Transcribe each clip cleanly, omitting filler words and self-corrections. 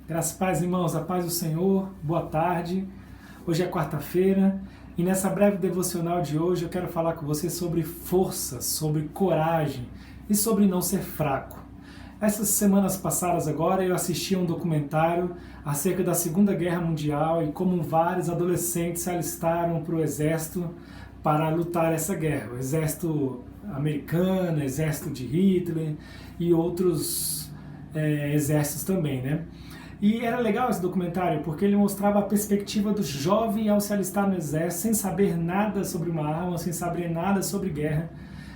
Graças e paz, irmãos, a paz do Senhor, boa tarde. Hoje é quarta-feira e nessa breve devocional de hoje eu quero falar com você sobre força, sobre coragem e sobre não ser fraco. Essas semanas passadas agora eu assisti a um documentário acerca da Segunda Guerra Mundial e como vários adolescentes se alistaram para o exército para lutar essa guerra. O exército americano, o exército de Hitler e outros exércitos também, né? E era legal esse documentário porque ele mostrava a perspectiva do jovem ao se alistar no exército sem saber nada sobre uma arma, sem saber nada sobre guerra,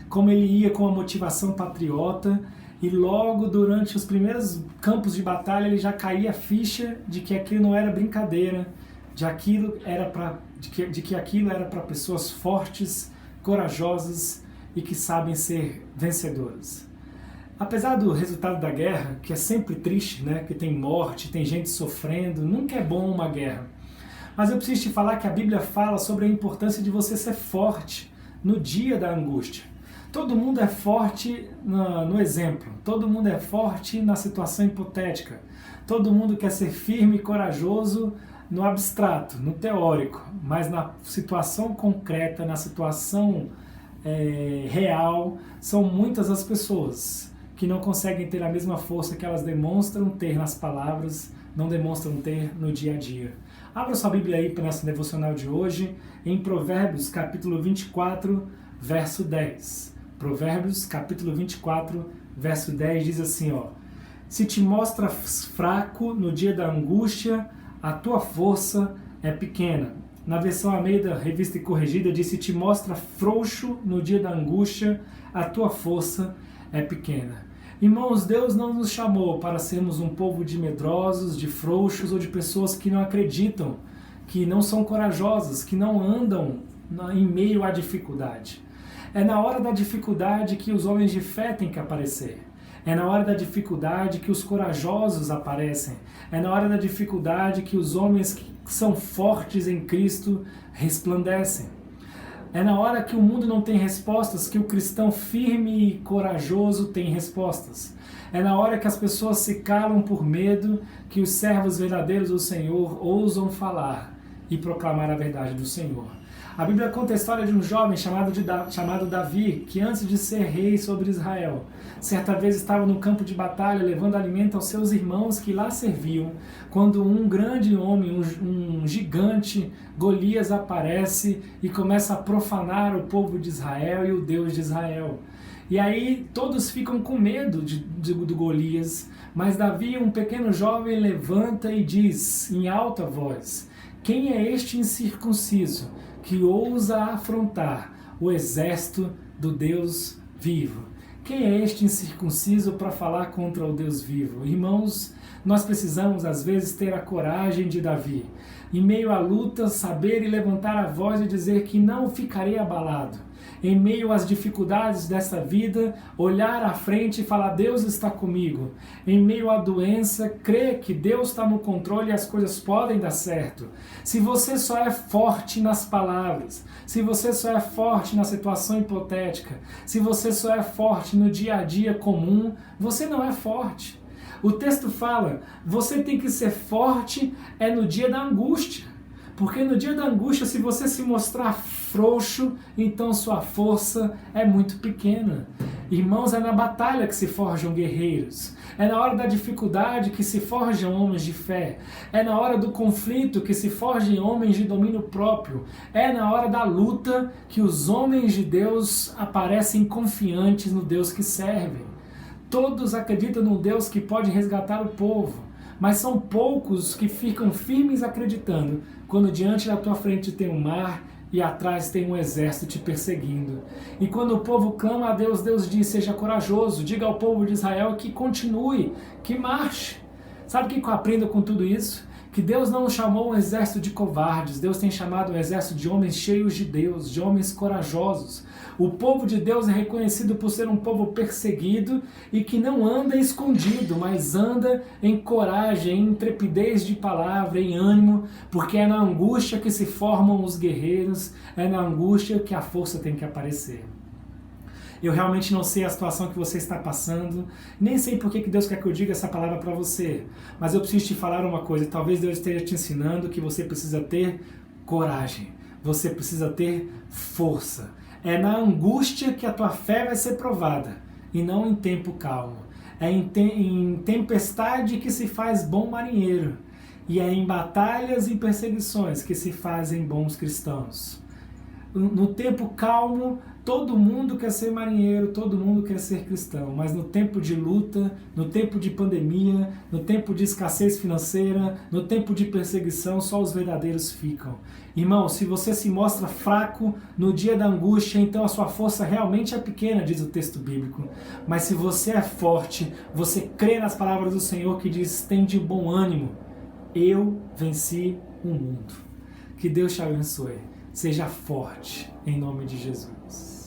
como ele ia com a motivação patriota e logo durante os primeiros campos de batalha ele já caía a ficha de que aquilo não era brincadeira, de que aquilo era para pessoas fortes, corajosas e que sabem ser vencedoras. Apesar do resultado da guerra, que é sempre triste, né? Que tem morte, tem gente sofrendo, nunca é bom uma guerra. Mas eu preciso te falar que a Bíblia fala sobre a importância de você ser forte no dia da angústia. Todo mundo é forte no exemplo, todo mundo é forte na situação hipotética, todo mundo quer ser firme e corajoso no abstrato, no teórico, mas na situação concreta, na situação real, são muitas as pessoas que não conseguem ter a mesma força que elas demonstram ter nas palavras, não demonstram ter no dia a dia. Abra sua Bíblia aí para nossa devocional de hoje, em Provérbios, capítulo 24, verso 10. Provérbios, capítulo 24, verso 10, diz assim, ó: Se te mostras fraco no dia da angústia, a tua força é pequena. Na versão Almeida, revista e corrigida, diz: Se te mostra frouxo no dia da angústia, a tua força é pequena. Irmãos, Deus não nos chamou para sermos um povo de medrosos, de frouxos ou de pessoas que não acreditam, que não são corajosas, que não andam em meio à dificuldade. É na hora da dificuldade que os homens de fé têm que aparecer. É na hora da dificuldade que os corajosos aparecem. É na hora da dificuldade que os homens que são fortes em Cristo resplandecem. É na hora que o mundo não tem respostas que o cristão firme e corajoso tem respostas. É na hora que as pessoas se calam por medo que os servos verdadeiros do Senhor ousam falar e proclamar a verdade do Senhor. A Bíblia conta a história de um jovem chamado Davi, que antes de ser rei sobre Israel, certa vez estava no campo de batalha levando alimento aos seus irmãos que lá serviam, quando um grande homem, um gigante, Golias, aparece e começa a profanar o povo de Israel e o Deus de Israel. E aí todos ficam com medo do Golias, mas Davi, um pequeno jovem, levanta e diz em alta voz: Quem é este incircunciso que ousa afrontar o exército do Deus vivo? Quem é este incircunciso para falar contra o Deus vivo? Irmãos, nós precisamos às vezes ter a coragem de Davi. Em meio à luta, saber e levantar a voz e dizer que não ficarei abalado. Em meio às dificuldades dessa vida, olhar à frente e falar: Deus está comigo. Em meio à doença, crer que Deus está no controle e as coisas podem dar certo. Se você só é forte nas palavras, se você só é forte na situação hipotética, se você só é forte no dia a dia comum, você não é forte. O texto fala: você tem que ser forte no dia da angústia. Porque no dia da angústia, se você se mostrar frouxo, então sua força é muito pequena. Irmãos, é na batalha que se forjam guerreiros. É na hora da dificuldade que se forjam homens de fé. É na hora do conflito que se forjam homens de domínio próprio. É na hora da luta que os homens de Deus aparecem confiantes no Deus que servem. Todos acreditam no Deus que pode resgatar o povo. Mas são poucos que ficam firmes acreditando quando diante da tua frente tem um mar e atrás tem um exército te perseguindo. E quando o povo clama a Deus, Deus diz: seja corajoso, diga ao povo de Israel que continue, que marche. Sabe o que eu aprendo com tudo isso? Que Deus não chamou um exército de covardes, Deus tem chamado um exército de homens cheios de Deus, de homens corajosos. O povo de Deus é reconhecido por ser um povo perseguido e que não anda escondido, mas anda em coragem, em intrepidez de palavra, em ânimo, porque é na angústia que se formam os guerreiros, é na angústia que a força tem que aparecer. Eu realmente não sei a situação que você está passando, nem sei por que Deus quer que eu diga essa palavra para você, mas eu preciso te falar uma coisa, talvez Deus esteja te ensinando que você precisa ter coragem, você precisa ter força. É na angústia que a tua fé vai ser provada, e não em tempo calmo. É em tempestade que se faz bom marinheiro, e é em batalhas e perseguições que se fazem bons cristãos. No tempo calmo, todo mundo quer ser marinheiro, todo mundo quer ser cristão, mas no tempo de luta, no tempo de pandemia, no tempo de escassez financeira, no tempo de perseguição, só os verdadeiros ficam. Irmão, se você se mostra fraco no dia da angústia, então a sua força realmente é pequena, diz o texto bíblico. Mas se você é forte, você crê nas palavras do Senhor que diz, tem de bom ânimo, eu venci o mundo. Que Deus te abençoe. Seja forte, em nome de Jesus.